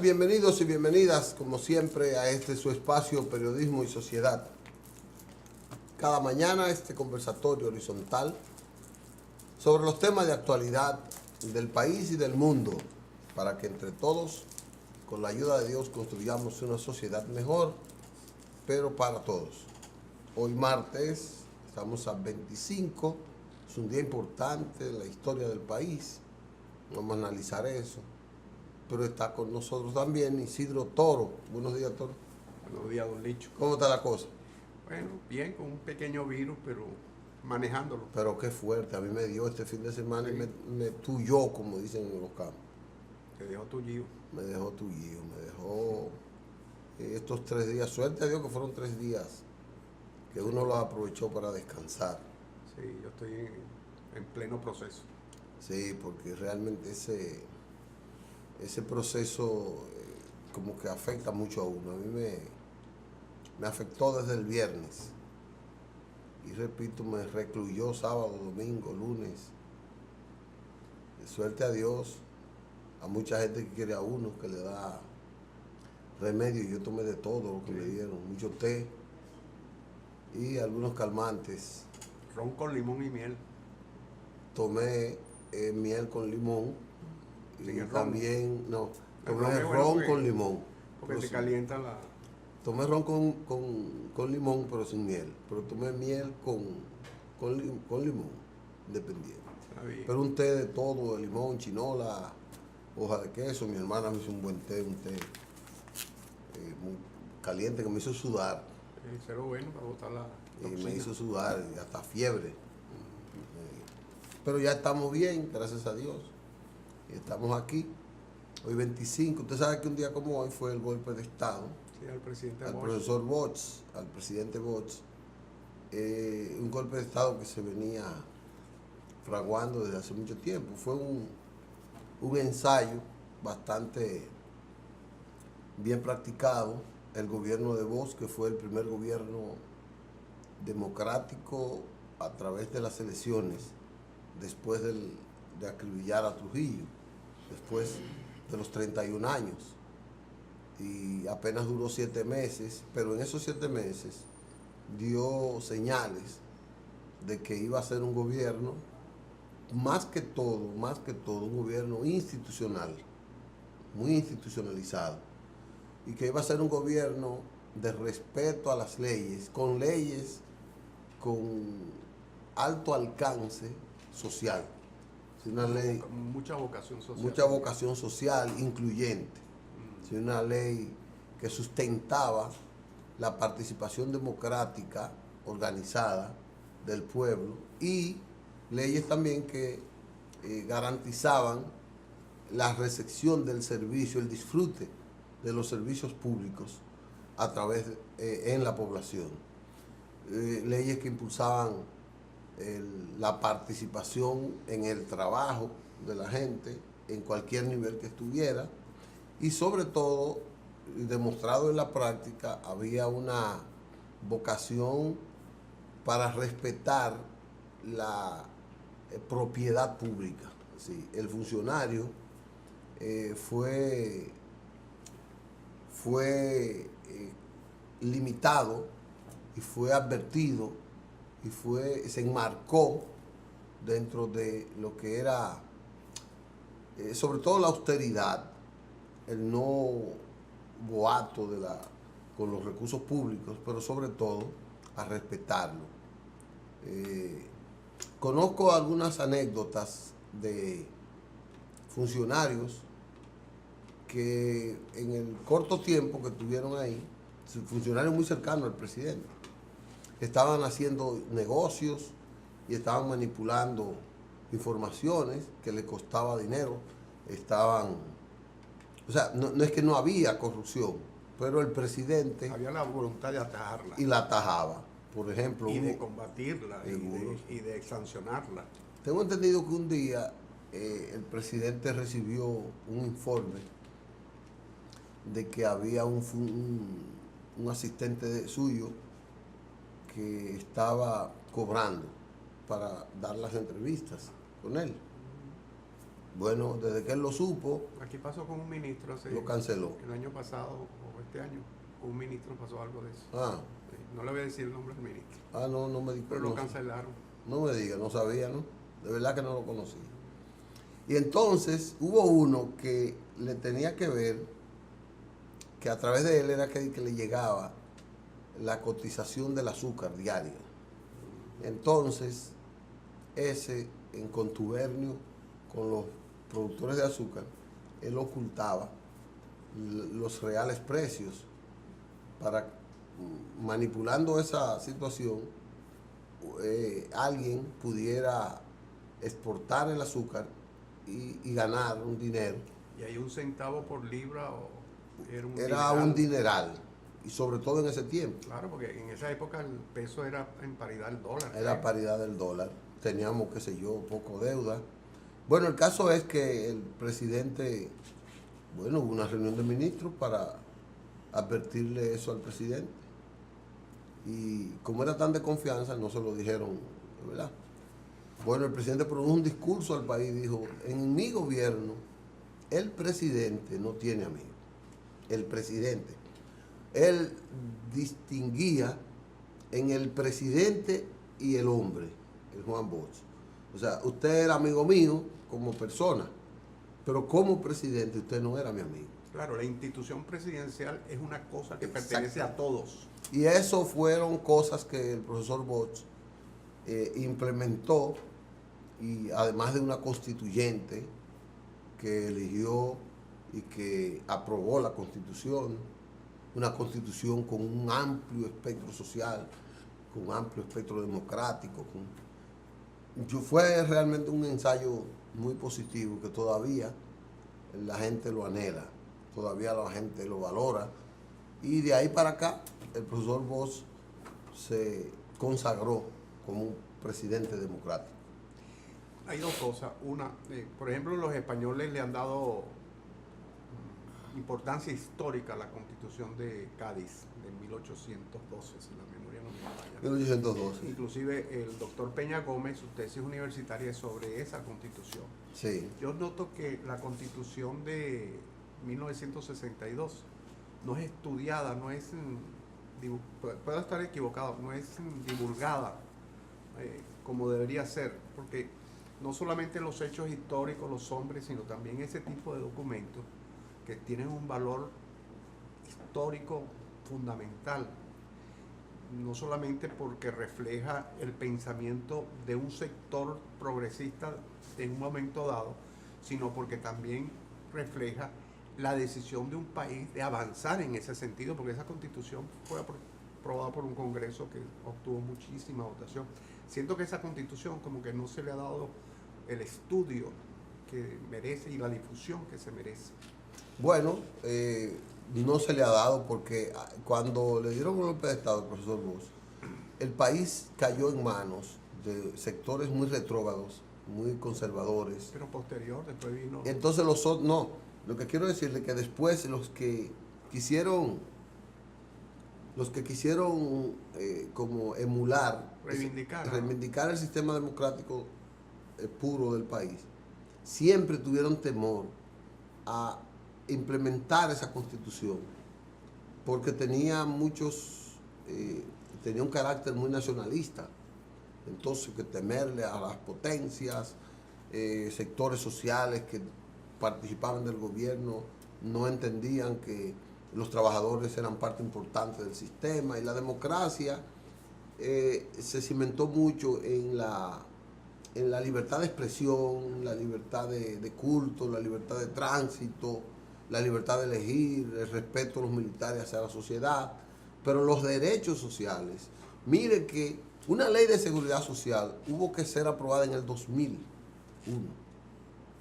bienvenidos y bienvenidas, como siempre, a este su espacio Periodismo y Sociedad. Cada mañana este conversatorio horizontal sobre los temas de actualidad del país y del mundo, para que entre todos, con la ayuda de Dios, construyamos una sociedad mejor, pero para todos. Hoy martes, estamos a 25, es un día importante en la historia del país, vamos a analizar eso. Pero está con nosotros también Isidro Toro. Buenos días, Toro. Buenos días, don Licho. ¿Cómo está la cosa? Bueno, bien, con un pequeño virus, pero manejándolo. Pero qué fuerte, a mí me dio este fin de semana Sí. y me tuyó, como dicen en los campos. Te dejo tullido. Me dejó tullido, me dejó estos 3 días. Suerte a Dios que fueron 3 días que uno los aprovechó para descansar. Sí, yo estoy en pleno proceso. Sí, porque realmente ese proceso como que afecta mucho a uno. A mí me afectó desde el viernes. Y repito, me recluyó sábado, domingo, lunes. Suerte a Dios, a mucha gente que quiere a uno, que le da remedio. Yo tomé de todo lo que me dieron, mucho té y algunos calmantes. Ron con limón y miel. Tomé miel con limón y Sin el ron. también, no, El tomé ron es bueno ron porque- con limón. Porque Pero te sí. calienta la... Tomé ron con limón, pero sin miel. Pero tomé miel con limón, independiente. Está bien. Pero un té de todo, de limón, chinola, hoja de queso. Mi hermana me hizo un buen té, un té muy caliente que me hizo sudar. Cero bueno para botar la Y me toxina. hizo sudar, y hasta fiebre. Pero ya estamos bien, gracias a Dios. Y estamos aquí. Hoy 25. Usted sabe que un día como hoy fue el golpe de Estado Sí, al presidente al Bosch. profesor Bosch, al presidente Bosch. Un golpe de Estado que se venía fraguando desde hace mucho tiempo. Fue un ensayo bastante bien practicado. El gobierno de Bosch, que fue el primer gobierno democrático a través de las elecciones, después de acribillar a Trujillo, después de los 31 años. Y apenas duró 7 meses, pero en esos 7 meses dio señales de que iba a ser un gobierno, más que todo, un gobierno institucional, muy institucionalizado, y que iba a ser un gobierno de respeto a las leyes con alto alcance social. Una ley, Mucha vocación social. mucha vocación social, incluyente. Una ley que sustentaba la participación democrática organizada del pueblo y leyes también que garantizaban la recepción del servicio, el disfrute de los servicios públicos a través en la población. Leyes que impulsaban la participación en el trabajo de la gente en cualquier nivel que estuviera. Y sobre todo, demostrado en la práctica, había una vocación para respetar la propiedad pública. Sí, el funcionario fue limitado y fue advertido y se enmarcó dentro de lo que era, sobre todo la austeridad, el no boato con los recursos públicos, pero sobre todo a respetarlo. Conozco algunas anécdotas de funcionarios que en el corto tiempo que estuvieron ahí, funcionarios muy cercanos al presidente, estaban haciendo negocios y estaban manipulando informaciones que les costaba dinero, o sea, no es que no había corrupción, pero el presidente Había la voluntad de atajarla. y la atajaba. Por ejemplo, Y de combatirla Seguro. y de sancionarla. tengo entendido que un día el presidente recibió un informe de que había un asistente suyo que estaba cobrando para dar las entrevistas con él. Bueno, desde que él lo supo, Aquí pasó con un ministro, lo canceló. el año pasado o este año, un ministro pasó algo de eso. Ah, Sí, no le voy a decir el nombre del ministro, no me di pero lo cuenta. cancelaron. No me diga, no sabía, ¿no? De verdad que no lo conocí. Y entonces hubo uno que le tenía que ver, que a través de él era que le llegaba la cotización del azúcar diaria. Entonces, ese, en contubernio con los productores de azúcar, él ocultaba los reales precios para, manipulando esa situación, alguien pudiera exportar el azúcar y ganar un dinero. Y hay un centavo por libra o Era un dineral, y sobre todo en ese tiempo. Claro, porque en esa época el peso era en paridad al dólar. Era paridad del dólar. Teníamos, qué sé yo, poco deuda. Bueno, el caso es que el presidente, bueno, hubo una reunión de ministros para advertirle eso al presidente. Y como era tan de confianza, no se lo dijeron, ¿verdad? Bueno, el presidente produjo un discurso al país y dijo, en mi gobierno, el presidente no tiene amigos. El presidente. Él distinguía en el presidente y el hombre, el Juan Bosch. O sea, usted era amigo mío como persona, pero como presidente usted no era mi amigo. Claro, la institución presidencial es una cosa que pertenece a todos. Y eso fueron cosas que el profesor Bosch implementó, y además de una constituyente que eligió y que aprobó la constitución, una constitución con un amplio espectro social, con un amplio espectro democrático. Fue realmente un ensayo muy positivo que todavía la gente lo anhela, todavía la gente lo valora, y de ahí para acá el profesor Bosch se consagró como un presidente democrático. Hay dos cosas. Una, por ejemplo, los españoles le han dado importancia histórica a la Constitución de Cádiz de 1812, si la memoria no me falla. 1812. Inclusive el doctor Peña Gómez, su tesis universitaria es sobre esa Constitución. Sí. Yo noto que la Constitución de 1962 no es estudiada, no es, puedo estar equivocado, no es divulgada como debería ser, porque no solamente los hechos históricos, los hombres, sino también ese tipo de documentos que tienen un valor histórico fundamental, no solamente porque refleja el pensamiento de un sector progresista en un momento dado, sino porque también refleja la decisión de un país de avanzar en ese sentido, porque esa constitución fue aprobada por un congreso que obtuvo muchísima votación. Siento que esa constitución como que no se le ha dado el estudio que merece y la difusión que se merece. Bueno, no se le ha dado porque cuando le dieron el golpe de Estado al profesor Bosch, el país cayó en manos de sectores muy retrógrados, muy conservadores. Pero posterior, después vino... Entonces lo que quiero decirle es que después los que quisieron como emular, reivindicar el sistema democrático puro del país, siempre tuvieron temor a implementar esa constitución porque tenía tenía un carácter muy nacionalista. Entonces, que temerle a las potencias, sectores sociales que participaban del gobierno no entendían que los trabajadores eran parte importante del sistema, y la democracia se cimentó mucho en la libertad de expresión, la libertad de culto, la libertad de tránsito, la libertad de elegir, el respeto a los militares hacia la sociedad, pero los derechos sociales. Mire que una ley de seguridad social hubo que ser aprobada en el 2001.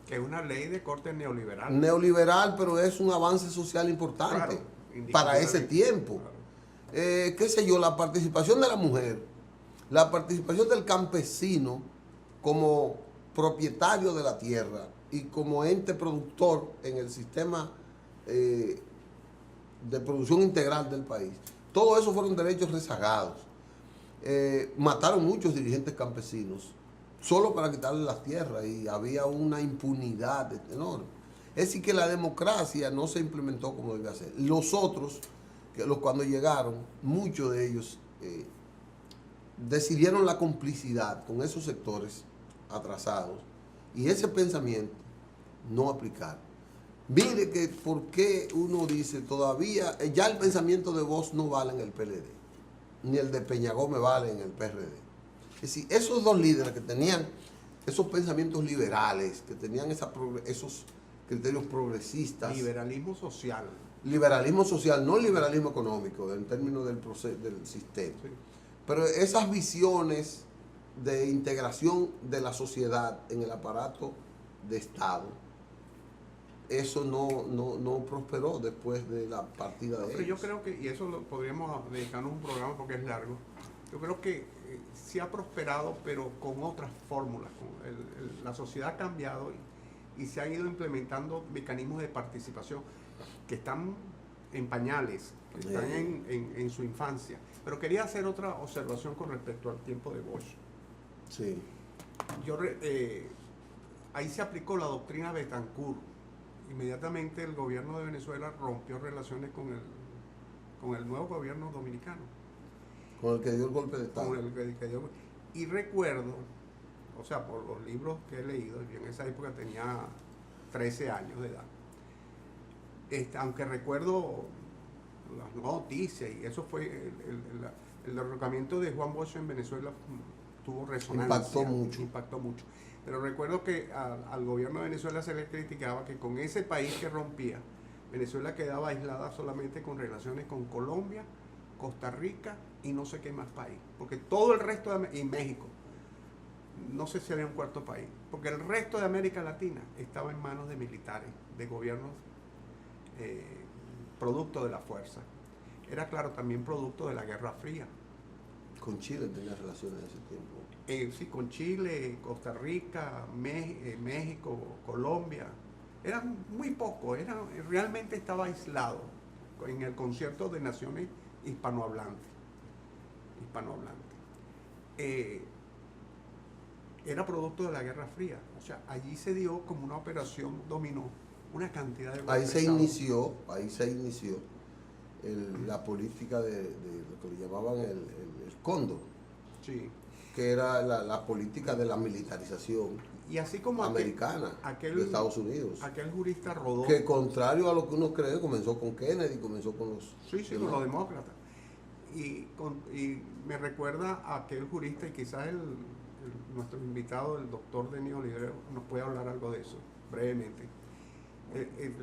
Que es una ley de corte neoliberal. Neoliberal, pero es un avance social importante, claro, para ese tiempo. Claro. Qué sé yo, la participación de la mujer, la participación del campesino como propietario de la tierra y como ente productor en el sistema de producción integral del país. Todo eso fueron derechos rezagados. Mataron muchos dirigentes campesinos solo para quitarle las tierras, y había una impunidad enorme. Es decir, que la democracia no se implementó como debía ser. Los otros, cuando llegaron, muchos de ellos decidieron la complicidad con esos sectores atrasados y ese pensamiento no aplicar. Mire que por qué uno dice todavía, ya el pensamiento de Bosch no vale en el PLD, ni el de Peña Gómez vale en el PRD. Es decir, esos dos líderes que tenían esos pensamientos liberales, que tenían esos criterios progresistas. Liberalismo social. Liberalismo social, no liberalismo económico, en términos del sistema. Sí. Pero esas visiones de integración de la sociedad en el aparato de Estado, eso no prosperó después de la partida de Pero ellos. yo creo que, y eso podríamos dedicarnos un programa porque es largo, yo creo que sí ha prosperado, pero con otras fórmulas. La sociedad ha cambiado y se han ido implementando mecanismos de participación que están en pañales, que están en su infancia. Pero quería hacer otra observación con respecto al tiempo de Bosch. Sí. Ahí se aplicó la doctrina Betancourt. Inmediatamente el gobierno de Venezuela rompió relaciones con el nuevo gobierno dominicano. Con el que dio el golpe de Estado. Y recuerdo, o sea, por los libros que he leído, yo en esa época tenía 13 años de edad, aunque recuerdo las noticias, y eso fue el derrocamiento de Juan Bosch en Venezuela tuvo resonancia. Impactó mucho. Pero recuerdo que al gobierno de Venezuela se le criticaba que con ese país que rompía, Venezuela quedaba aislada solamente con relaciones con Colombia, Costa Rica y no sé qué más país. Porque todo el resto y México, no sé si había un cuarto país, porque el resto de América Latina estaba en manos de militares, de gobiernos producto de la fuerza. Era, claro, también producto de la Guerra Fría. Con Chile tenía relaciones en ese tiempo. Sí, con Chile, Costa Rica, México, Colombia. Era muy poco, realmente estaba aislado en el concierto de naciones hispanohablantes. Era producto de la Guerra Fría. O sea, allí se dio como una operación dominó una cantidad de... Ahí se inició la política de lo que le llamaban el Cóndor. Sí. Que era la política de la militarización y así como americana de Estados Unidos. Aquel jurista Rodó. Que contrario a lo que uno cree, comenzó con Kennedy, comenzó con los... Sí, con los demócratas. Y me recuerda a aquel jurista, y quizás nuestro invitado, el doctor Denis Olivero, nos puede hablar algo de eso, brevemente.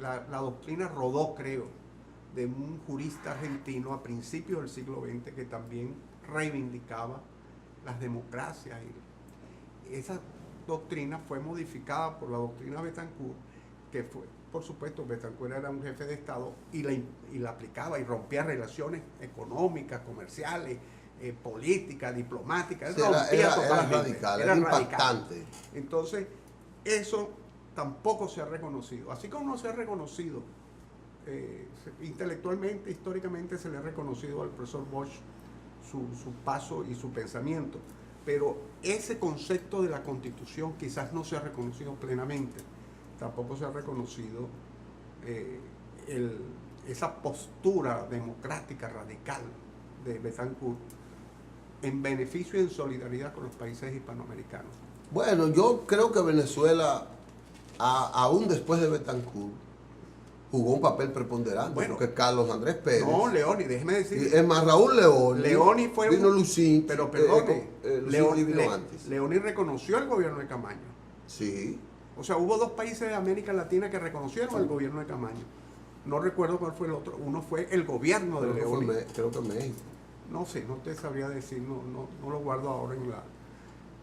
La doctrina Rodó, creo, de un jurista argentino a principios del siglo XX que también reivindicaba las democracias. Y esa doctrina fue modificada por la doctrina Betancourt, que fue, por supuesto, Betancourt era un jefe de Estado y la aplicaba y rompía relaciones económicas, comerciales, políticas, diplomáticas. Sí, era radical, era impactante. Entonces, eso tampoco se ha reconocido. Así como no se ha reconocido intelectualmente, históricamente se le ha reconocido al profesor Bosch su paso y su pensamiento, pero ese concepto de la Constitución quizás no se ha reconocido plenamente. Tampoco se ha reconocido esa postura democrática radical de Betancourt en beneficio y en solidaridad con los países hispanoamericanos. Bueno, yo creo que Venezuela, aún después de Betancourt, jugó un papel preponderante, porque Carlos Andrés Pérez... No, Leoni, déjeme decir... Es más, Raúl Leoni fue... Vino Lucín, pero perdone, Lucín vino antes. Leoni reconoció el gobierno de Camaño. Sí. O sea, hubo dos países de América Latina que reconocieron el gobierno de Camaño. No recuerdo cuál fue el otro. Uno fue el gobierno de Leoni. Creo que México. No sé, no te sabría decir, no lo guardo ahora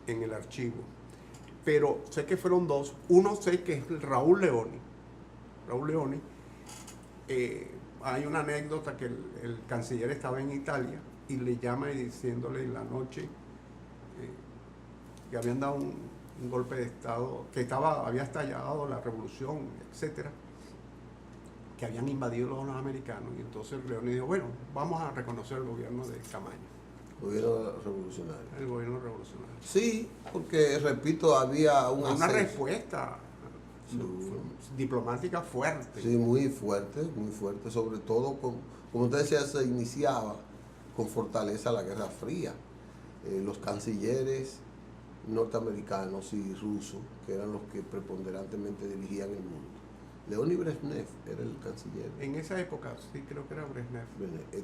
en el archivo. Pero sé que fueron dos. Uno sé que es Raúl Leoni. Hay una anécdota que el canciller estaba en Italia y le llama y diciéndole en la noche que habían dado un golpe de Estado, que había estallado la revolución, etcétera, que habían invadido los americanos. Y entonces Leoni dijo, bueno, vamos a reconocer el gobierno de Camaño. Gobierno revolucionario. El gobierno revolucionario. Sí, porque, repito, había un Una ascenso. respuesta diplomática fuerte. Sí, muy fuerte, sobre todo, como usted decía, se iniciaba con fortaleza la Guerra Fría. Los cancilleres norteamericanos y rusos, que eran los que preponderantemente dirigían el mundo. Leonid Brezhnev era el canciller. En esa época, sí, creo que era Brezhnev.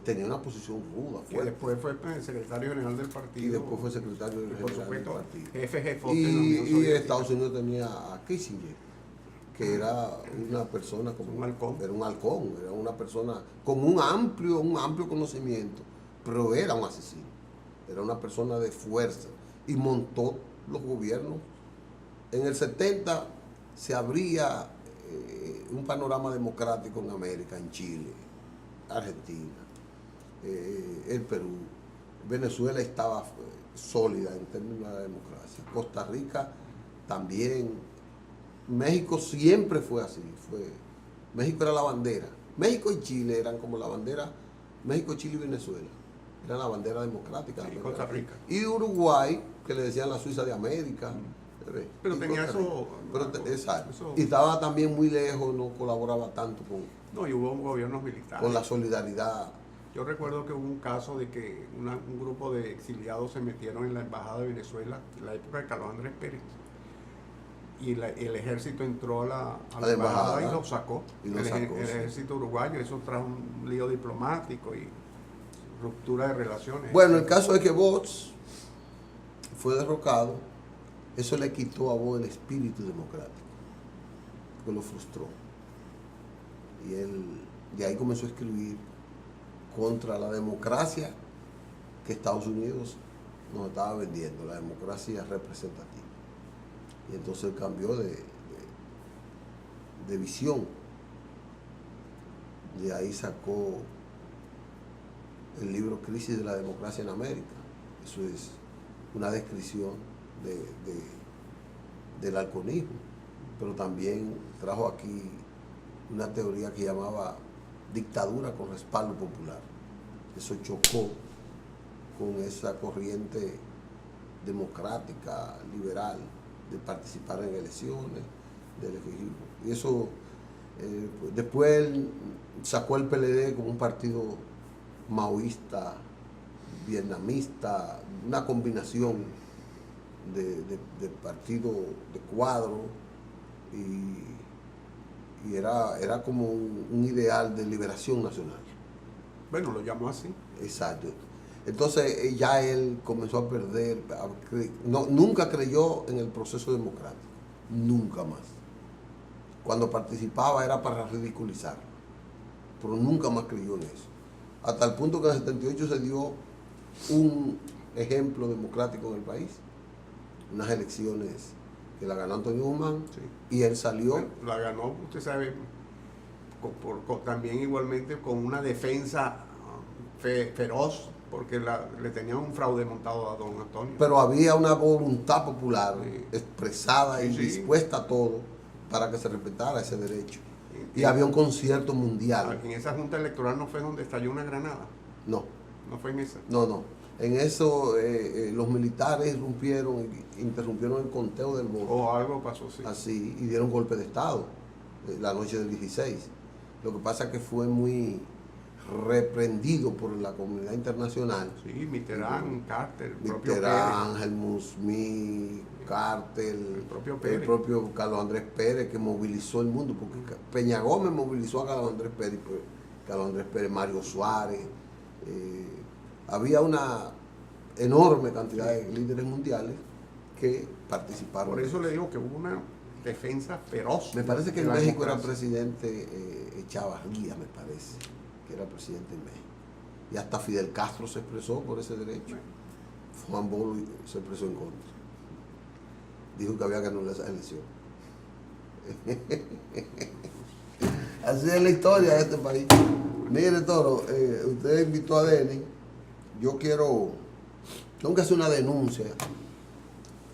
Tenía una posición ruda, Que fuerte. después fue el secretario general del partido. Y después fue secretario general por supuesto, del partido. jefe de la Unión Y Soviética. Estados Unidos tenía a Kissinger, que era una persona como un halcón. Era un halcón, era una persona con un amplio conocimiento, pero era un asesino. Era una persona de fuerza y montó los gobiernos. En el 70 se abría un panorama democrático en América, en Chile, Argentina, el Perú. Venezuela estaba sólida en términos de la democracia. Costa Rica también. México siempre fue así. México era la bandera. México y Chile eran como la bandera. México, Chile y Venezuela eran la bandera democrática. Sí, Costa Rica. Y Uruguay, que le decían la Suiza de América. Pero tenía eso. Exacto. Eso. Y estaba también muy lejos, no colaboraba tanto No, y hubo gobiernos militares. con la solidaridad. Yo recuerdo que hubo un caso de que un grupo de exiliados se metieron en la embajada de Venezuela en la época de Carlos Andrés Pérez. Y el ejército entró a la embajada y lo sacó. El ejército uruguayo, eso trajo un lío diplomático y ruptura de relaciones. Bueno, el caso es que Bosch fue derrocado. Eso le quitó a Bosch el espíritu democrático, que lo frustró. Y él de ahí comenzó a escribir contra la democracia que Estados Unidos nos estaba vendiendo, la democracia representativa. Y entonces él cambió de visión. De ahí sacó el libro Crisis de la Democracia en América. Eso es una descripción del halconismo, pero también trajo aquí una teoría que llamaba dictadura con respaldo popular. Eso chocó con esa corriente democrática, liberal, de participar en elecciones, de elegir. Y eso, después él sacó el PLD como un partido maoísta, vietnamista, una combinación de partido de cuadro, y era como un ideal de liberación nacional. Bueno, lo llamó así. Exacto. Entonces ya él comenzó a perder, nunca creyó en el proceso democrático, nunca más. Cuando participaba era para ridiculizar, pero nunca más creyó en eso. Hasta el punto que en el 78 se dio un ejemplo democrático en el país, unas elecciones que la ganó Antonio Guzmán, sí. Y él salió. Bueno, la ganó, usted sabe, también igualmente con una defensa feroz, porque le tenían un fraude montado a don Antonio. Pero había una voluntad popular, sí, expresada, sí, y dispuesta a todo para que se respetara ese derecho. Y había un concierto mundial. ¿En esa junta electoral no fue donde estalló una granada? No. ¿No fue en esa? No. En eso los militares interrumpieron el conteo del voto. O algo pasó, sí. Así, y dieron golpe de Estado la noche del 16. Lo que pasa es que fue muy reprendido por la comunidad internacional. Sí, Mitterrand, Carter, Mitterrand, Helmut Schmidt, Carter, el propio Carlos Andrés Pérez, que movilizó el mundo, porque Peña Gómez movilizó a Carlos Andrés Pérez, Mario Suárez. Había una enorme cantidad de líderes mundiales que participaron. Por eso le digo que hubo una defensa feroz. Me parece que en México era presidente Echavarría, me parece, que era presidente en México. Y hasta Fidel Castro se expresó por ese derecho. Juan Bolo se expresó en contra. Dijo que había que anular esa elección. Así es la historia de este país. Mire, Toro, usted invitó a Denis. Yo tengo que hacer una denuncia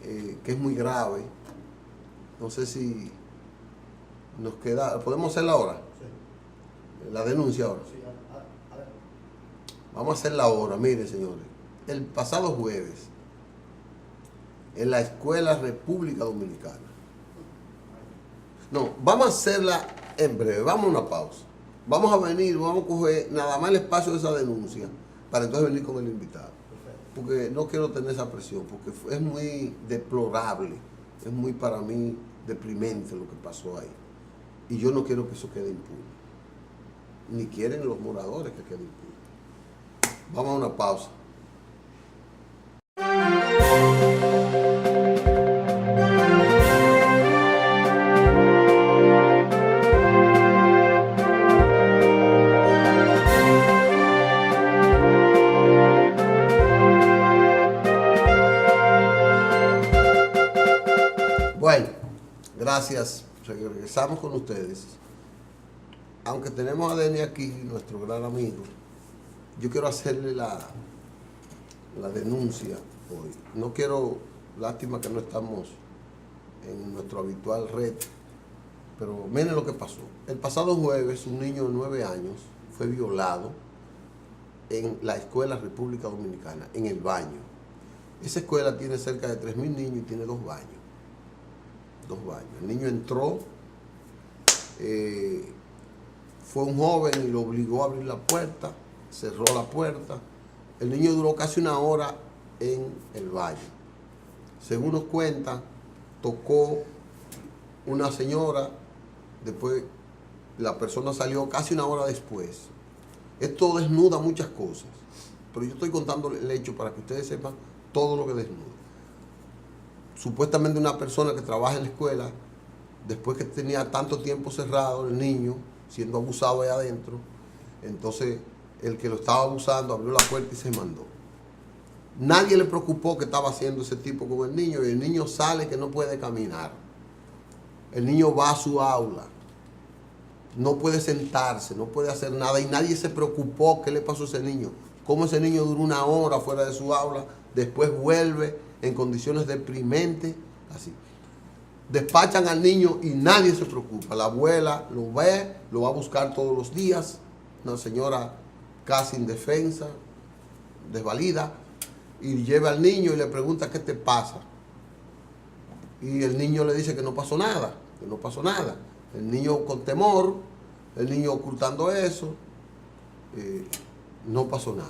que es muy grave. No sé si nos queda, ¿podemos hacerla ahora? Sí. La denuncia ahora. Sí, a ver. Vamos a hacerla ahora, mire, señores. el pasado jueves en la Escuela República Dominicana. No, vamos a hacerla en breve, vamos a una pausa. Vamos a venir, vamos a coger nada más el espacio de esa denuncia para entonces venir con el invitado. Porque no quiero tener esa presión, porque es muy deplorable, es muy para mí deprimente lo que pasó ahí. Y yo no quiero que eso quede impune. Ni quieren los moradores que quede impune. Vamos a una pausa. Bueno, gracias. Regresamos con ustedes. Aunque tenemos a Denis aquí, nuestro gran amigo, yo quiero hacerle la denuncia hoy. No quiero, lástima que no estamos en nuestro habitual red, pero miren lo que pasó. El pasado jueves, un niño de 9 años fue violado en la Escuela República Dominicana, en el baño. Esa escuela tiene cerca de 3.000 niños y tiene 2 baños. 2 baños. El niño entró, fue un joven y lo obligó a abrir la puerta, cerró la puerta. El niño duró casi 1 hora en el baño. Según nos cuentan, tocó una señora, después la persona salió casi 1 hora después. Esto desnuda muchas cosas, pero yo estoy contando el hecho para que ustedes sepan todo lo que desnuda. Supuestamente una persona que trabaja en la escuela, después que tenía tanto tiempo cerrado, el niño, siendo abusado ahí adentro, entonces el que lo estaba abusando abrió la puerta y se mandó. Nadie le preocupó que estaba haciendo ese tipo con el niño, y el niño sale que no puede caminar. El niño va a su aula, no puede sentarse, no puede hacer nada, y nadie se preocupó qué le pasó a ese niño. Cómo ese niño duró 1 hora fuera de su aula, después vuelve en condiciones deprimentes, así. Despachan al niño y nadie se preocupa. La abuela lo ve, lo va a buscar todos los días, una señora casi indefensa, desvalida, y lleva al niño y le pregunta qué te pasa. Y el niño le dice que no pasó nada, que no pasó nada. El niño con temor, el niño ocultando eso, no pasó nada.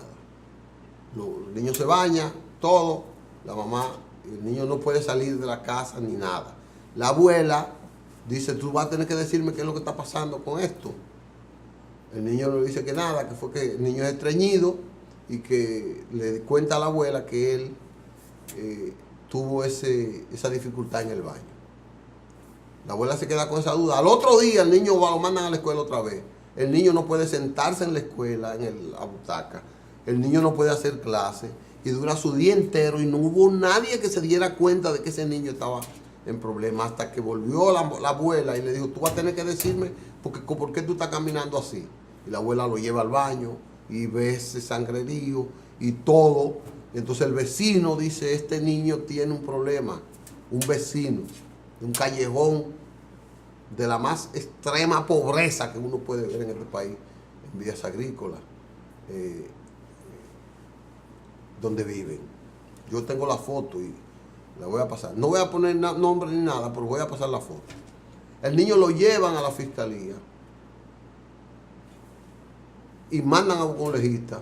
El niño se baña, todo, la mamá, el niño no puede salir de la casa ni nada. La abuela dice, tú vas a tener que decirme qué es lo que está pasando con esto. El niño no le dice que nada, que fue que el niño es estreñido y que le cuenta a la abuela que él tuvo esa dificultad en el baño. La abuela se queda con esa duda. Al otro día el niño lo mandan a la escuela otra vez. El niño no puede sentarse en la escuela, en la butaca. El niño no puede hacer clase y dura su día entero y no hubo nadie que se diera cuenta de que ese niño estaba en problemas hasta que volvió la abuela y le dijo, tú vas a tener que decirme por qué tú estás caminando así. Y la abuela lo lleva al baño y ve ese sangrerío y todo. Entonces el vecino dice, este niño tiene un problema. Un vecino de un callejón de la más extrema pobreza que uno puede ver en este país, en vías agrícolas, donde viven. Yo tengo la foto y la voy a pasar. No voy a poner nombre ni nada, pero voy a pasar la foto. El niño lo llevan a la fiscalía y mandan a un legista.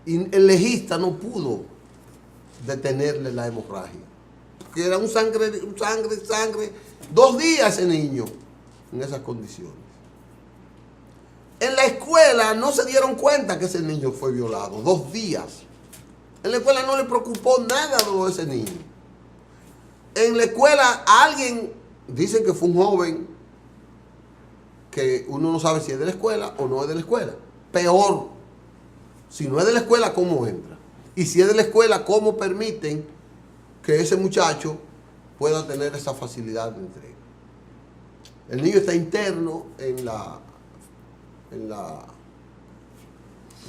Y el legista no pudo detenerle la hemorragia. Porque era un sangre. 2 días ese niño en esas condiciones. En la escuela no se dieron cuenta que ese niño fue violado. 2 días. En la escuela no le preocupó nada de lo de ese niño. En la escuela alguien, dicen que fue un joven, que uno no sabe si es de la escuela o no es de la escuela. Peor, si no es de la escuela, ¿cómo entra? Y si es de la escuela, ¿cómo permiten que ese muchacho pueda tener esa facilidad de entrega? El niño está interno en lo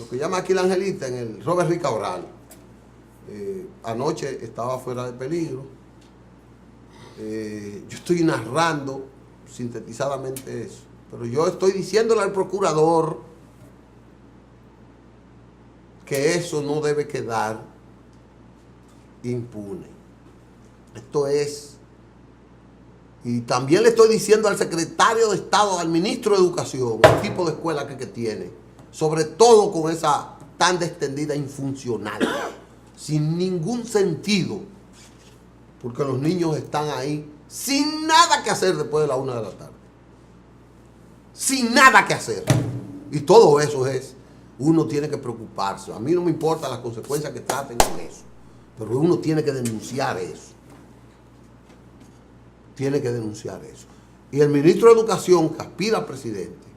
que llama aquí la Angelita, en el Robert Rica Cabral. Anoche estaba fuera de peligro. Yo estoy narrando sintetizadamente eso, pero yo estoy diciéndole al procurador que eso no debe quedar impune. Esto es, y también le estoy diciendo al secretario de Estado, al ministro de Educación, el tipo de escuela que tiene, sobre todo con esa tanda extendida infuncional, sin ningún sentido, porque los niños están ahí sin nada que hacer después de la 1 de la tarde. Sin nada que hacer. Y todo eso es, uno tiene que preocuparse. A mí no me importan las consecuencias que traten con eso, pero uno tiene que denunciar eso. Tiene que denunciar eso. Y el ministro de Educación, que aspira a presidente,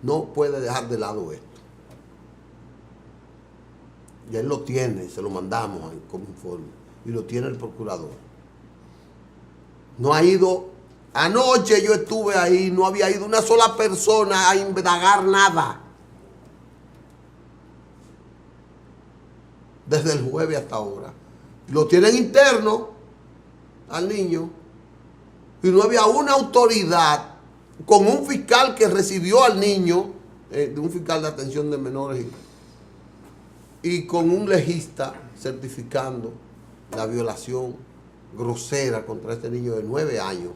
no puede dejar de lado esto. Y él lo tiene, se lo mandamos ahí como informe. Y lo tiene el procurador. No ha ido, anoche yo estuve ahí, no había ido una sola persona a indagar nada. Desde el jueves hasta ahora. Lo tienen interno al niño. Y no había una autoridad con un fiscal que recibió al niño, de un fiscal de atención de menores, y con un legista certificando la violación grosera contra este niño de 9 años,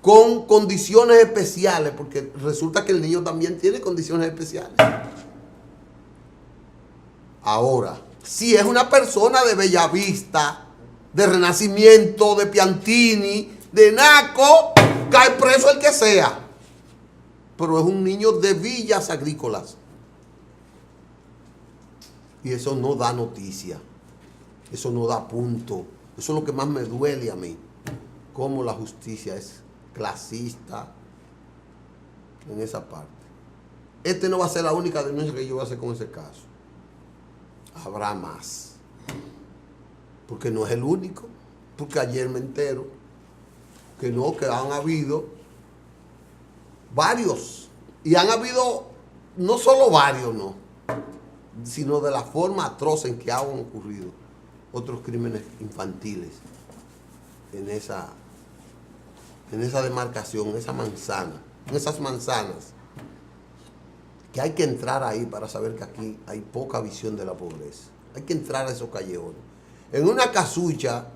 con condiciones especiales, porque resulta que el niño también tiene condiciones especiales. Ahora, si es una persona de Bellavista, de Renacimiento, de Piantini, de Naco, cae preso el que sea. Pero es un niño de Villas Agrícolas. Y eso no da noticia. Eso no da punto. Eso es lo que más me duele a mí. Cómo la justicia es clasista en esa parte. Este no va a ser la única denuncia que yo voy a hacer con ese caso. Habrá más. Porque no es el único. Porque ayer me entero que no, que han habido varios. Y han habido no solo varios, no, sino de la forma atroz en que han ocurrido otros crímenes infantiles en esa demarcación, en esa manzana, en esas manzanas, que hay que entrar ahí para saber que aquí hay poca visión de la pobreza. Hay que entrar a esos callejones. En una casucha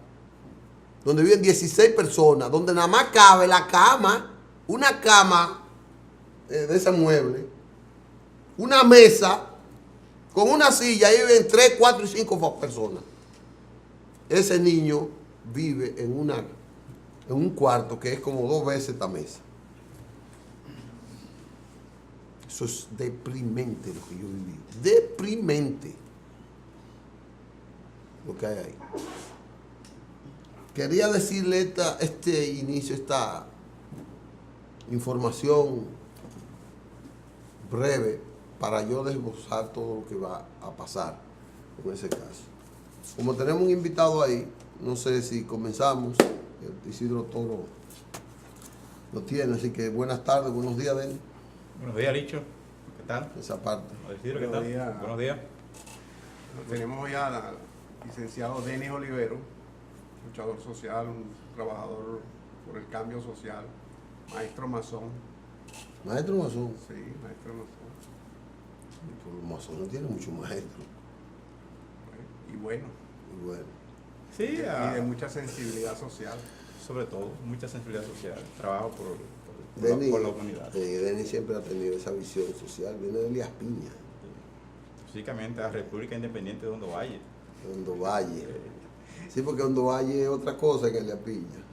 donde viven 16 personas, donde nada más cabe la cama, una cama de ese mueble, una mesa con una silla, ahí viven 3, 4 y 5 personas. Ese niño vive en un cuarto que es como 2 veces esta mesa. Eso es deprimente lo que yo viví. Deprimente lo que hay ahí. Quería decirle esta información breve para yo desglosar todo lo que va a pasar en ese caso. Como tenemos un invitado ahí, no sé si comenzamos. Isidro Toro lo tiene, así que buenas tardes, buenos días, Denis. Buenos días, Licho. ¿Qué tal? Esa parte. Isidro, ¿qué tal? Días. Buenos días. Tenemos hoy al licenciado Denis Olivero, luchador social, un trabajador por el cambio social, maestro masón. Maestro masón. Sí, maestro masón. Pero los masones tienen muchos maestros. Y bueno, Y bueno, Sí, y de mucha sensibilidad social. sobre todo, mucha sensibilidad social. Trabajo Denis, por la humanidad. Denis siempre ha tenido esa visión social. Viene de Elías Piña, Físicamente, a la República Independiente de Hondovalle. de Hondovalle. Sí, porque Hondovalle es otra cosa que Elías Piña.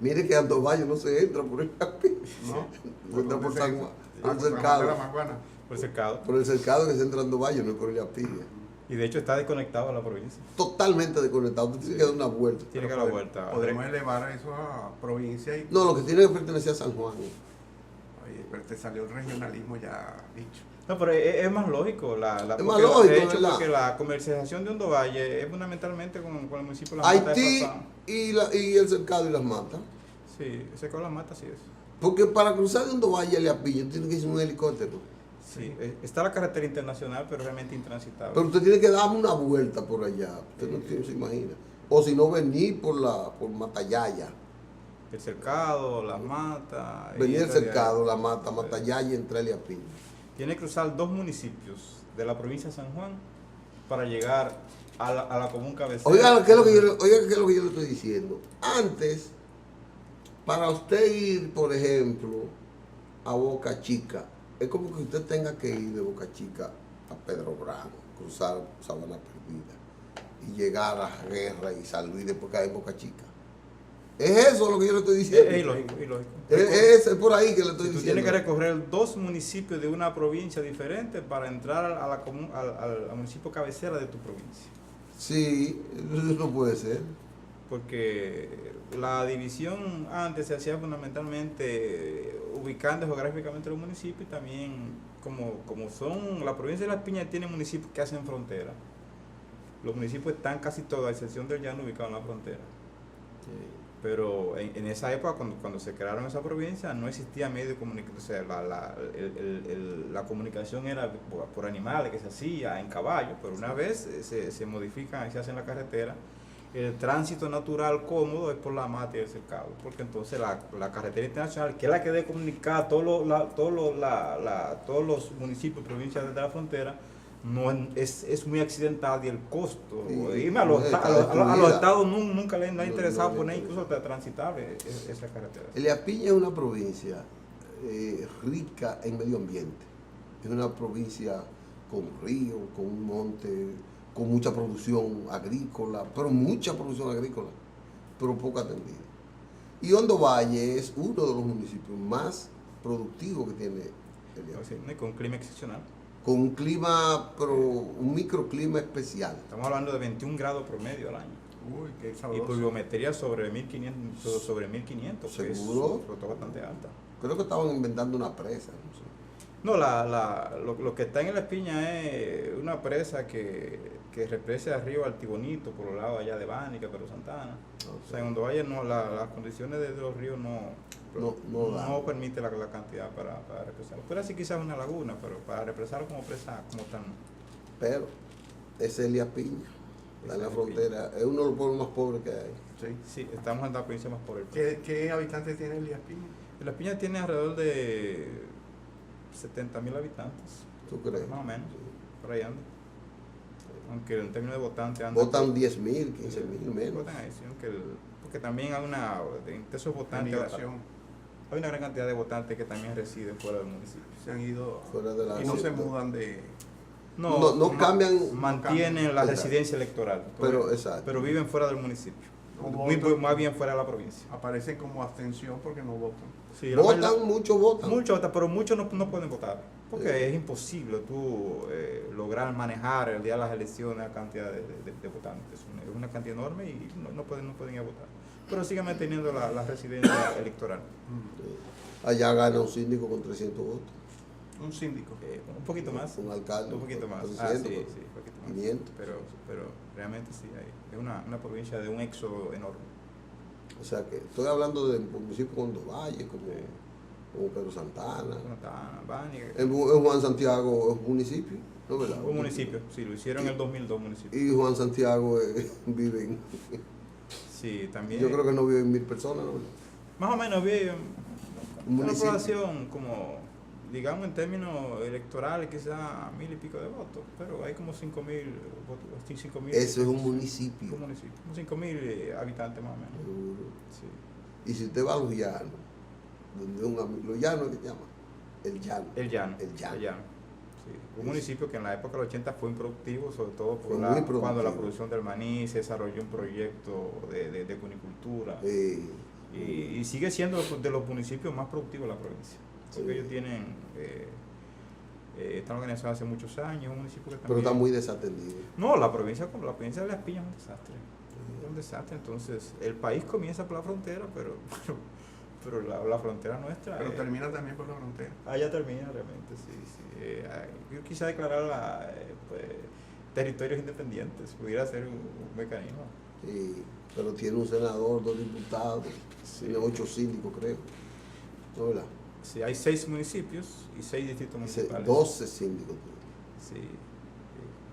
Mire que a Hondovalle no se entra por Elías Piña. ¿No? Entra por San Juan, por el por cercado. la Maguana. Por el cercado. Por el cercado que se entra a Hondovalle, no es por Elías Piña. Y de hecho está desconectado a la provincia. Totalmente desconectado. Usted tiene que dar una vuelta. Tiene que dar la vuelta. Podemos elevar eso a provincia y No, lo que tiene que pertenecer a San Juan. oye, pero te salió el regionalismo ya dicho. No, pero es más lógico. Es más lógico, de hecho, ¿verdad? porque la comercialización de Hondovalle es fundamentalmente con el municipio de Las Matas de Haití Pasán. y el cercado y las matas. Sí, ese con Las Matas sí es. Porque para cruzar de Hondovalle a Elías Piña, tiene que ir en un helicóptero. Sí, está la carretera internacional, pero realmente intransitable. Pero usted tiene que darme una vuelta por allá. Usted no se imagina. O si no, venir por Matallaya. El cercado, Las Matas. y Venir el entra de cercado, ahí. la mata, Matallaya y entre Elías Piña. Tiene que cruzar 2 municipios de la provincia de San Juan para llegar a la común cabecera. Oiga, ¿qué es lo que yo le estoy diciendo? Antes, para usted ir, por ejemplo, a Boca Chica, es como que usted tenga que ir de Boca Chica a Pedro Bravo, cruzar Sabana Perdida y llegar a la guerra y salir después caer en Boca Chica. Es eso lo que yo le estoy diciendo. Es ilógico, ilógico. Es por ahí que le estoy Si tú diciendo. tienes que recorrer 2 municipios de una provincia diferente para entrar al municipio cabecera de tu provincia. Sí, eso no puede ser. Porque la división antes se hacía fundamentalmente ubicando geográficamente los municipios y también como son, la provincia de Las Piñas tiene municipios que hacen frontera. Los municipios están casi todos, a excepción del llano, ubicados en la frontera. Pero en esa época, cuando se crearon esa provincia, no existía medio de comunicación, o sea, la comunicación era por animales que se hacía en caballo, pero una vez se modifican y se hace en la carretera, el tránsito natural cómodo es por la mata y el cercado, porque entonces la carretera internacional, que es la que debe comunicar a todos los municipios, provincias de la frontera, no es muy accidental y el costo, irme a los estados nunca le ha interesado poner incluso transitable esa carretera. Elías Piña es una provincia rica en medio ambiente, es una provincia con río, con un monte, con mucha producción agrícola, pero poco atendida. Y Hondo Valle es uno de los municipios más productivos que tiene Elías Piña. Con un clima excepcional. Con un clima, pero un microclima especial. Estamos hablando de 21 grados promedio al año. Uy, qué Y sabroso. pluviometría sobre 1500, que es ¿Seguro? sobre todo bastante alta. Creo que estaban inventando una presa, no sé. No, lo que está en La Piña es una presa que represa el río Altibonito por los lados allá de Bánica, Pedro Santana. O sea, en Hondo Valle las condiciones de los ríos no permite la cantidad para represarlo. Pero así quizás una laguna, pero para represarlo como presa como tal. Pero es Elías Piña, está en la frontera, es uno de los pueblos más pobres que hay. Sí, estamos en la provincia más pobre. ¿Qué habitantes tiene Elías Piña? La Piña tiene alrededor de 70.000 habitantes, ¿Tú crees? más o menos, por ahí anda. Aunque en términos de votantes anda. Votan 10.000, 15.000 menos. Votan ahí, sí, porque también hay de esos votantes, Migración. hay una gran cantidad de votantes que también residen fuera del municipio. Se han ido Fuera de la y no se ciudad. mudan de... No cambian. Mantienen la Exacto. residencia electoral, Pero, exacto. pero viven fuera del municipio, No muy, votan. más bien fuera de la provincia. Aparecen como abstención porque no votan. Sí, la verdad- Votan, muchos votan. Muchos votan, pero muchos no pueden votar, porque Sí. es imposible tú lograr manejar el día de las elecciones la cantidad de votantes. Es una cantidad enorme y no pueden ir a votar. Pero siguen manteniendo la residencia electoral. Allá gana un síndico con 300 votos. Un síndico. Un poquito más. Un alcalde. Un poquito más. 400, Sí, un poquito más. 500. Pero realmente sí, es una provincia de un éxodo enorme. O sea que estoy hablando de municipios como Hondo Valle, como Pedro Santana. Santana, Bánica. En Juan Santiago es un municipio, ¿no es verdad? Un municipio, sí, lo hicieron en el 2002 municipio. Y Juan Santiago viven, Sí, también. yo creo que no viven 1.000 personas, ¿no? Más o menos bien. Un Una municipio. población como, digamos en términos electorales, quizás 1.000 y pico de votos, pero hay como 5.000 votos. 5.000. Eso es un municipio. Un municipio. 5.000 habitantes más o menos. Seguro. Sí. Y si usted va a Los Llanos, donde un amigo, Los Llanos es que se llama, El Llano. El Llano. El Llano. Sí. Un municipio que en la época de los 80 fue improductivo, sobre todo Fue muy productivo. cuando la producción del maní se desarrolló un proyecto de cunicultura. Y sigue siendo de los municipios más productivos de la provincia. Porque Sí. ellos tienen, están organizados hace muchos años, un municipio que también... Pero está muy desatendido. No, la provincia de Las Piñas es un desastre. Es un desastre, entonces el país comienza por la frontera, pero la frontera nuestra... Pero termina también por la frontera. Allá termina realmente, sí. Yo quise declarar territorios independientes, pudiera ser un mecanismo. Sí, pero tiene un senador, 2 diputados, tiene 8 síndicos, creo. ¿No es verdad? Sí, hay 6 municipios y 6 distritos municipales. 12 síndicos. Sí,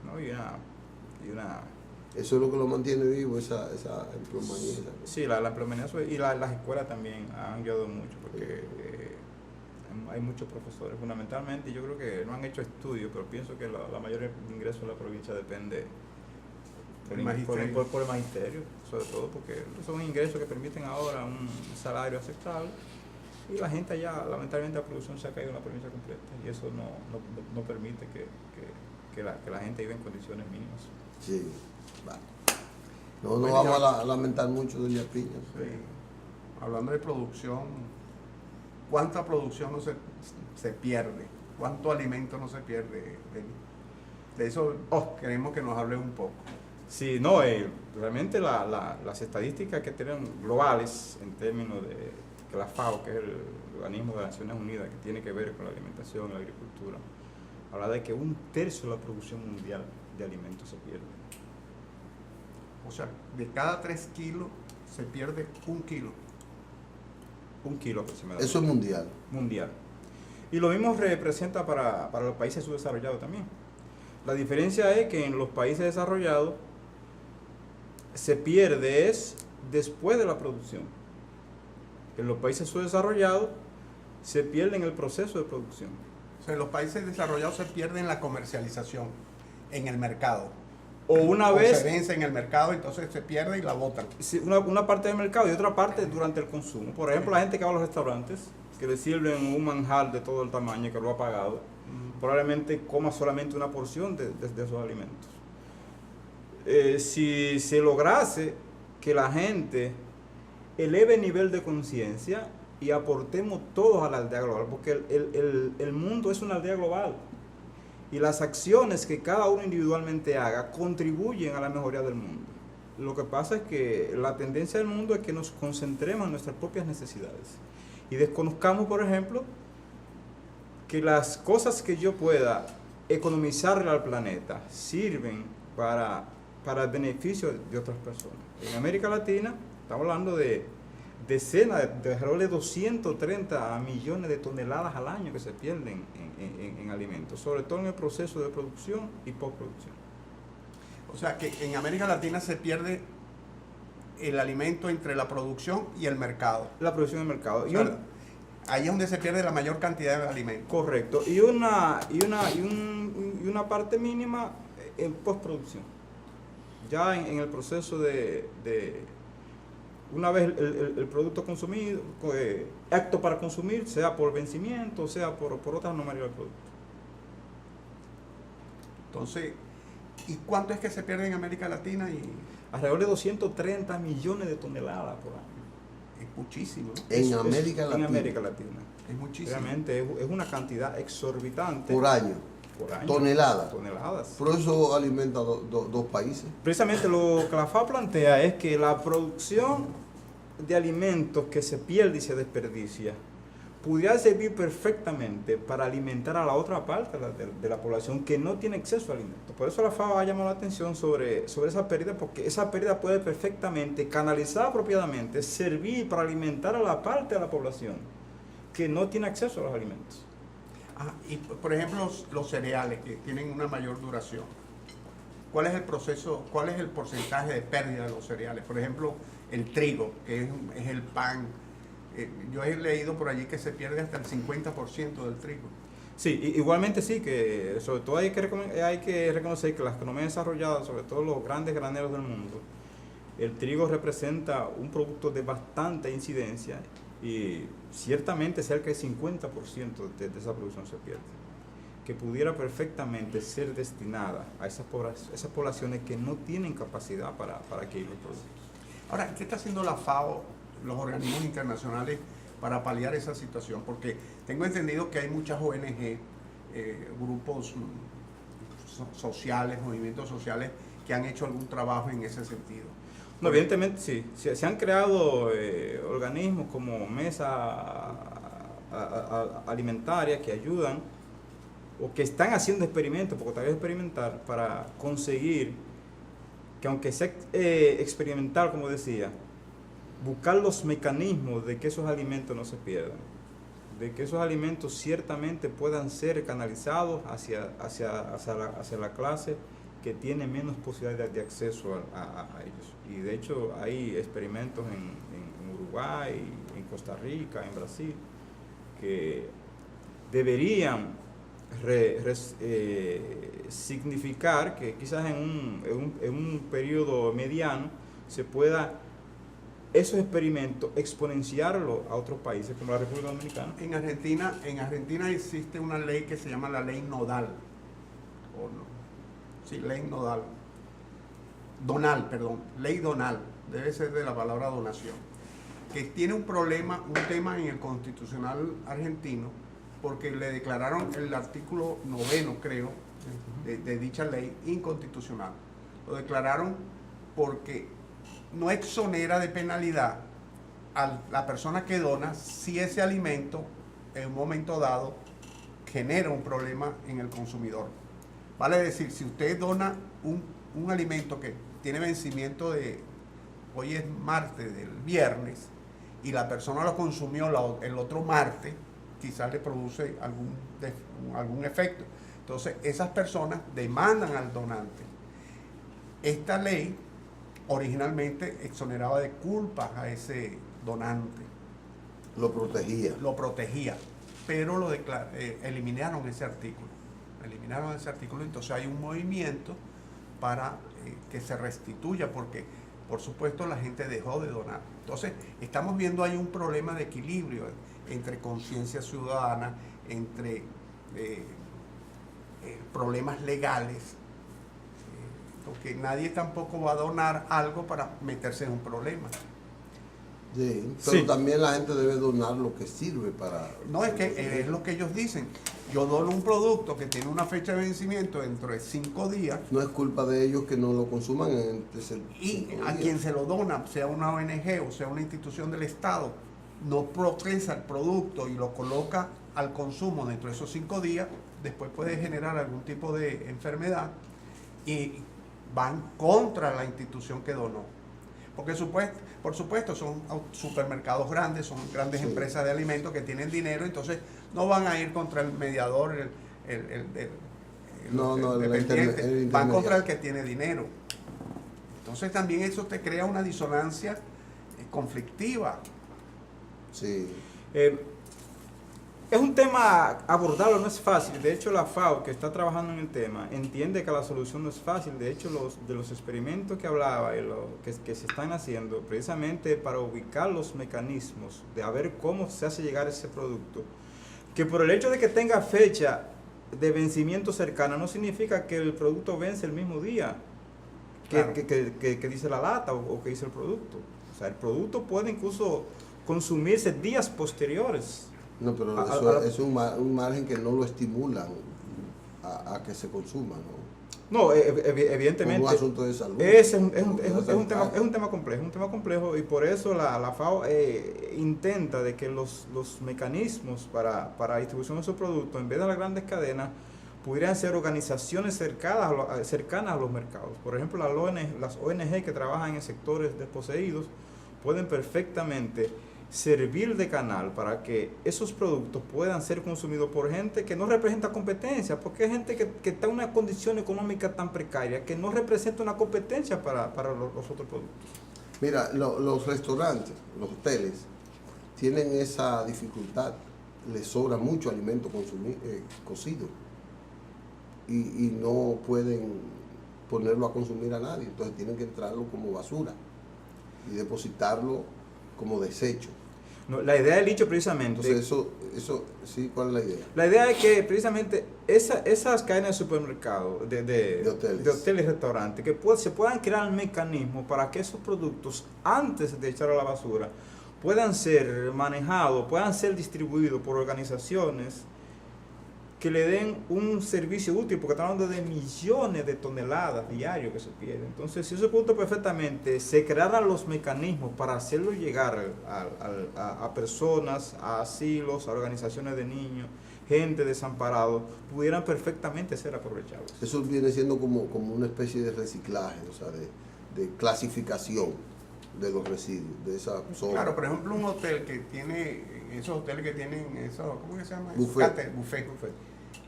¿no? Y una Eso es lo que lo mantiene vivo, esa empleomanía. sí, la empleomanía y las escuelas también han ayudado mucho porque hay muchos profesores, fundamentalmente. Yo creo que no han hecho estudios, pero pienso que la mayor ingreso de la provincia depende por el magisterio, sobre todo porque son ingresos que permiten ahora un salario aceptable. Y la gente allá, lamentablemente, la producción se ha caído en la provincia completa y eso no permite que la gente viva en condiciones mínimas. Sí, vale. No vamos a lamentar mucho de Piña. Sí. Hablando de producción, ¿cuánta producción no se pierde? ¿Cuánto alimento no se pierde? De eso queremos que nos hable un poco. Sí, no, realmente las estadísticas que tienen globales en términos de que la FAO, que es el organismo de las Naciones Unidas que tiene que ver con la alimentación y la agricultura, habla de que 1/3 de la producción mundial de alimentos se pierde. O sea, de cada 3 kilos se pierde 1 kilo. 1 kilo aproximadamente. Eso es mundial. Mundial. Y lo mismo representa para los países subdesarrollados también. La diferencia es que en los países desarrollados se pierde después de la producción. En los países subdesarrollados se pierde en el proceso de producción. O sea, en los países desarrollados se pierde en la comercialización, en el mercado. O se vence en el mercado, entonces se pierde y la botan. Sí, una parte del mercado y otra parte durante el consumo. Por ejemplo, la gente que va a los restaurantes, que le sirven un manjar de todo el tamaño que lo ha pagado, probablemente coma solamente una porción de esos alimentos. Si se lograse que la gente eleve el nivel de conciencia y aportemos todos a la aldea global, porque el mundo es una aldea global y las acciones que cada uno individualmente haga contribuyen a la mejoría del mundo. Lo que pasa es que la tendencia del mundo es que nos concentremos en nuestras propias necesidades y desconozcamos, por ejemplo, que las cosas que yo pueda economizarle al planeta sirven para el beneficio de otras personas. En América Latina estamos hablando de decenas, de alrededor de 230 millones de toneladas al año que se pierden en alimentos, sobre todo en el proceso de producción y postproducción. O sea que en América Latina se pierde el alimento entre la producción y el mercado. La producción y el mercado. O sea, ahí es donde se pierde la mayor cantidad de alimentos. Correcto. Y una parte mínima en postproducción. Ya en el proceso de una vez el producto consumido, apto para consumir, sea por vencimiento, sea por otras anomalías del producto. Entonces, ¿y cuánto es que se pierde en América Latina? Alrededor de 230 millones de toneladas por año. Es muchísimo, ¿no? En América Latina. En América Latina. Es muchísimo. Realmente es una cantidad exorbitante. Por año. Toneladas. Pero eso alimenta dos países. Precisamente lo que la FAO plantea es que la producción de alimentos que se pierde y se desperdicia pudiera servir perfectamente para alimentar a la otra parte de la población que no tiene acceso a alimentos. Por eso la FAO ha llamado la atención sobre esa pérdida, porque esa pérdida puede perfectamente, canalizada apropiadamente, servir para alimentar a la parte de la población que no tiene acceso a los alimentos. Y por ejemplo los cereales que tienen una mayor duración, ¿cuál es el proceso, cuál es el porcentaje de pérdida de los cereales? Por ejemplo, el trigo, que es el pan. Yo he leído por allí que se pierde hasta el 50% del trigo. Sí, igualmente sí, que sobre todo hay que reconocer que las economías desarrolladas, sobre todo los grandes graneros del mundo, el trigo representa un producto de bastante incidencia y ciertamente cerca del 50% de esa producción se pierde, que pudiera perfectamente ser destinada a esas poblaciones que no tienen capacidad para adquirir los productos. Ahora, ¿qué está haciendo la FAO, los organismos internacionales, para paliar esa situación? Porque tengo entendido que hay muchas ONG, grupos sociales, movimientos sociales, que han hecho algún trabajo en ese sentido. No, evidentemente sí. Se han creado organismos como Mesa Alimentaria que ayudan o que están haciendo experimentos, porque todavía es experimentar, para conseguir que, aunque sea experimental, como decía, buscar los mecanismos de que esos alimentos no se pierdan, de que esos alimentos ciertamente puedan ser canalizados hacia la clase que tiene menos posibilidades de acceso a ellos. Y de hecho hay experimentos en Uruguay, en Costa Rica, en Brasil, que deberían significar que quizás en un periodo mediano se pueda esos experimentos exponenciarlo a otros países como la República Dominicana. En Argentina existe una ley que se llama la ley nodal. ¿O no? Sí, ley nodal. Donal, perdón. Ley donal. Debe ser de la palabra donación. Que tiene un problema, un tema en el constitucional argentino, porque le declararon el artículo 9, creo, de dicha ley inconstitucional. Lo declararon porque no exonera de penalidad a la persona que dona si ese alimento en un momento dado genera un problema en el consumidor. Vale decir, si usted dona un alimento que tiene vencimiento hoy es martes, del viernes, y la persona lo consumió el otro martes, quizás le produce algún efecto. Entonces, esas personas demandan al donante. Esta ley originalmente exoneraba de culpas a ese donante. Lo protegía. Lo protegía, pero eliminaron ese artículo. Entonces hay un movimiento para que se restituya, porque por supuesto la gente dejó de donar. Entonces estamos viendo ahí un problema de equilibrio entre conciencia ciudadana, entre problemas legales, porque nadie tampoco va a donar algo para meterse en un problema. Sí, pero Sí. también la gente debe donar lo que sirve para... No, es que es lo que ellos dicen. Yo dono un producto que tiene una fecha de vencimiento dentro de 5 días, No es culpa de ellos que no lo consuman en ese y 5 a días. quien se lo dona, sea una ONG o sea una institución del Estado, no procesa el producto y lo coloca al consumo dentro de esos 5 días, después puede generar algún tipo de enfermedad y van contra la institución que donó. Porque por supuesto son supermercados grandes, son grandes Sí. empresas de alimentos que tienen dinero, entonces no van a ir contra el mediador, No, el dependiente, intermediario. van contra el que tiene dinero. Entonces también eso te crea una disonancia conflictiva. Sí. Es un tema, abordarlo no es fácil. De hecho, la FAO, que está trabajando en el tema, entiende que la solución no es fácil. De hecho, de los experimentos que hablaba y que se están haciendo, precisamente para ubicar los mecanismos de a ver cómo se hace llegar ese producto, que por el hecho de que tenga fecha de vencimiento cercana, no significa que el producto vence el mismo día Claro. que dice la lata o que dice el producto. O sea, el producto puede incluso consumirse días posteriores. No, pero eso es un margen que no lo estimulan a que se consuma, ¿no? No, evidentemente. Como un asunto de salud. Es un tema complejo y por eso la FAO intenta de que los mecanismos para la distribución de esos productos, en vez de las grandes cadenas, pudieran ser organizaciones cercanas a los mercados. Por ejemplo, las ONG que trabajan en sectores desposeídos pueden perfectamente servir de canal para que esos productos puedan ser consumidos por gente que no representa competencia, porque hay gente que está en una condición económica tan precaria que no representa una competencia para los otros productos. Mira, los restaurantes, los hoteles, tienen esa dificultad, les sobra mucho alimento cocido y no pueden ponerlo a consumir a nadie, entonces tienen que entrarlo como basura y depositarlo como desecho. No, la idea del dicho precisamente... Entonces eso sí, ¿cuál es la idea? La idea es que precisamente esas cadenas de supermercados, de hoteles y restaurantes, que se puedan crear mecanismos para que esos productos, antes de echar a la basura, puedan ser manejados, puedan ser distribuidos por organizaciones que le den un servicio útil, porque estamos hablando de millones de toneladas diarios que se pierden. Entonces, si ese punto perfectamente se crearan los mecanismos para hacerlo llegar a personas, a asilos, a organizaciones de niños, gente desamparada, pudieran perfectamente ser aprovechados. Eso viene siendo como una especie de reciclaje, o sea, de clasificación de los residuos, de esa zona. Claro, por ejemplo, un hotel que tiene, esos hoteles que tienen eso, ¿cómo se llama? Buffet. Buffet.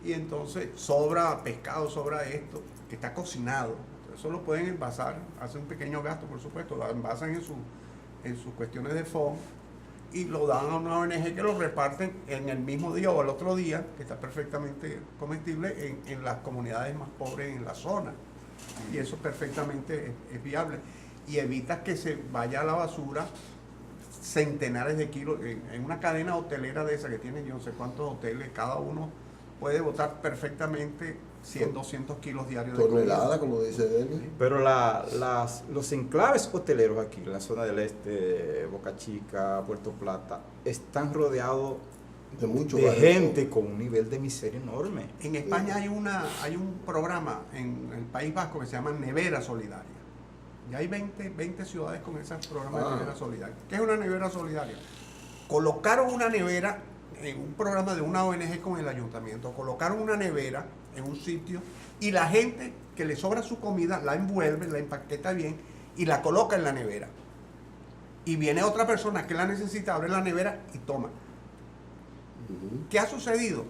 Y entonces sobra pescado, sobra esto, que está cocinado. Eso lo pueden envasar, hacen un pequeño gasto, por supuesto, lo envasan en sus cuestiones de fondo y lo dan a una ONG que lo reparten en el mismo día o al otro día, que está perfectamente comestible en las comunidades más pobres en la zona. Y eso perfectamente es viable. Y evita que se vaya a la basura centenares de kilos. En una cadena hotelera de esa que tiene yo no sé cuántos hoteles, cada uno puede botar perfectamente 100, 200 kilos diarios de comida. Tonelada, como dice Denis. Pero los enclaves hoteleros aquí, en la zona del este, Boca Chica, Puerto Plata, están rodeados De mucho de barrio. gente con un nivel de miseria enorme. En España hay un programa en el País Vasco que se llama Nevera Solidaria. Ya hay 20 ciudades con esos programas de nevera solidaria. ¿Qué es una nevera solidaria? Colocaron una nevera en un programa de una ONG con el ayuntamiento, colocaron una nevera en un sitio y la gente que le sobra su comida la envuelve, la empaqueta bien y la coloca en la nevera. Y viene otra persona que la necesita, abre la nevera y toma. ¿Qué ha sucedido?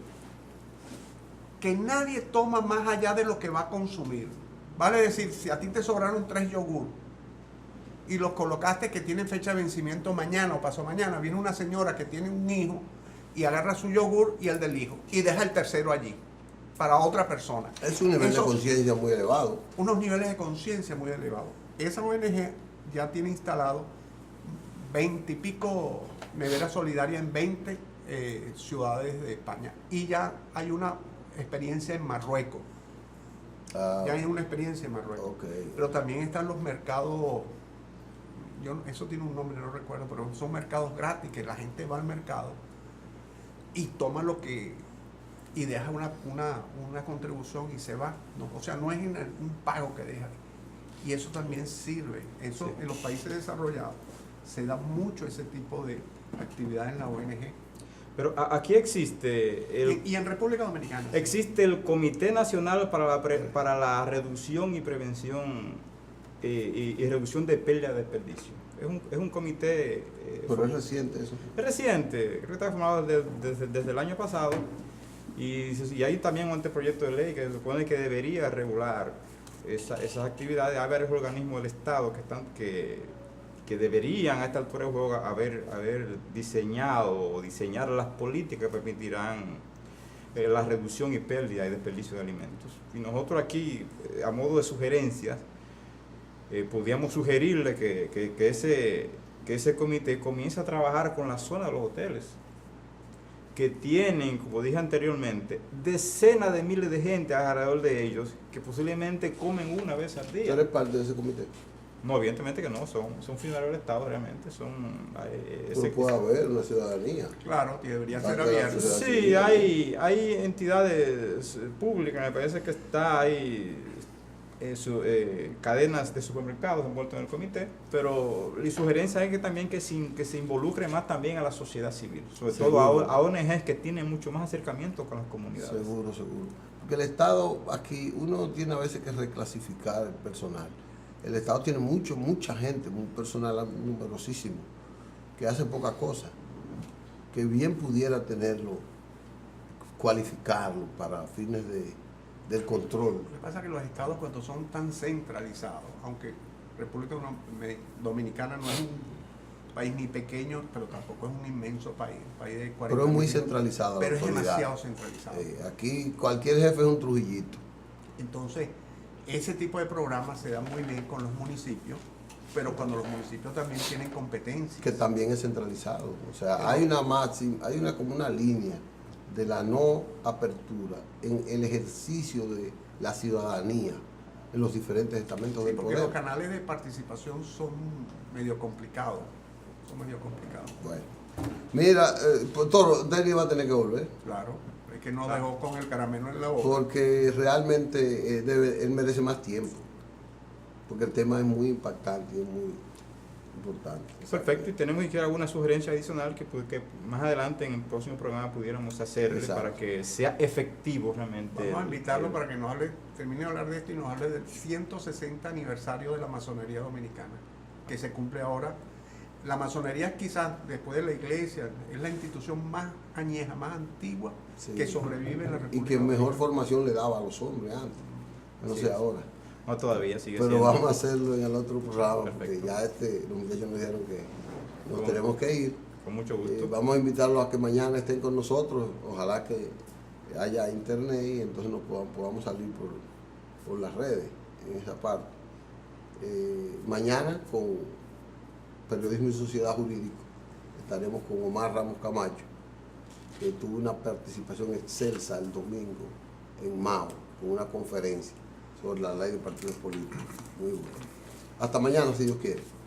Que nadie toma más allá de lo que va a consumir. Vale decir, si a ti te sobraron 3 yogur y los colocaste que tienen fecha de vencimiento mañana o pasado mañana, viene una señora que tiene un hijo y agarra su yogur y el del hijo y deja el tercero allí para otra persona. Es un nivel de conciencia muy elevado. Unos niveles de conciencia muy elevados. Esa ONG ya tiene instalado 20 y pico neveras solidarias en 20 ciudades de España. Y ya hay una experiencia en Marruecos. Ya hay una experiencia en Marruecos. Okay. Pero también están los mercados, eso tiene un nombre, no recuerdo, pero son mercados gratis, que la gente va al mercado y toma lo que, y deja una contribución y se va. No, o sea, no es un pago que deja. Y eso también sirve. Eso sí. En los países desarrollados se da mucho ese tipo de actividad en la ONG. Pero aquí existe... y en República Dominicana. Existe el Comité Nacional para la Reducción y Prevención y Reducción de Pérdida de Desperdicio. Es un comité... Pero es reciente eso. Es reciente, creo que está formado desde el año pasado. Y hay también un anteproyecto de ley que se supone que debería regular esas actividades. Hay varios organismos del Estado que deberían a esta altura del juego haber diseñado o diseñar las políticas que permitirán la reducción y pérdida y desperdicio de alimentos. Y nosotros aquí, a modo de sugerencias, podríamos sugerirle que ese comité comience a trabajar con la zona de los hoteles, que tienen, como dije anteriormente, decenas de miles de gente alrededor de ellos, que posiblemente comen una vez al día. ¿Tú eres parte de ese comité? No, evidentemente que no, son funcionarios del Estado realmente, Pero puede haber una ciudadanía. Claro, que debería ser abierto. Sí, hay entidades públicas, me parece que hay cadenas de supermercados envueltos en el comité, pero mi sugerencia es que también que se involucre más también a la sociedad civil, sobre todo a ONGs que tienen mucho más acercamiento con las comunidades. Seguro. Porque el Estado aquí, uno tiene a veces que reclasificar el personal. El Estado tiene mucha gente, un personal numerosísimo, que hace poca cosa, que bien pudiera tenerlo, cualificarlo para fines del control. Lo que pasa es que los estados, cuando son tan centralizados, aunque República Dominicana no es un país ni pequeño, pero tampoco es un inmenso país, un país de 40 pero es muy millones, centralizado. pero es demasiado centralizado. Aquí cualquier jefe es un Trujillito. Entonces, ese tipo de programas se dan muy bien con los municipios, pero cuando los municipios también tienen competencias. Que también es centralizado. O sea, hay como una línea de la no apertura en el ejercicio de la ciudadanía en los diferentes estamentos del porque poder. los canales de participación son medio complicados. Bueno, mira, Toro, Denis va a tener que volver. Claro, es que no dejó con el caramelo en la boca. Porque realmente él merece más tiempo. Porque el tema es muy impactante y es muy importante. Perfecto, y tenemos que alguna sugerencia adicional que más adelante en el próximo programa pudiéramos hacerle para que sea efectivo realmente. Vamos a invitarlo para que nos termine de hablar de esto y nos hable del 160 aniversario de la masonería dominicana, que se cumple ahora. La masonería quizás después de la iglesia es la institución más añeja, más antigua que sobrevive en la República. Y que mejor formación le daba a los hombres antes, no sé ahora. No, todavía sigue pero siendo. Vamos a hacerlo en el otro programa. Perfecto. Porque ya los muchachos me dijeron que nos tenemos que ir. Con mucho gusto. Vamos a invitarlos a que mañana estén con nosotros. Ojalá que haya internet y entonces nos podamos salir por las redes en esa parte. Mañana con Periodismo y Sociedad Jurídico estaremos con Omar Ramos Camacho, que tuvo una participación excelsa el domingo en Mao, con una conferencia sobre la ley de partidos políticos. Muy bueno. Hasta mañana, si Dios quiere.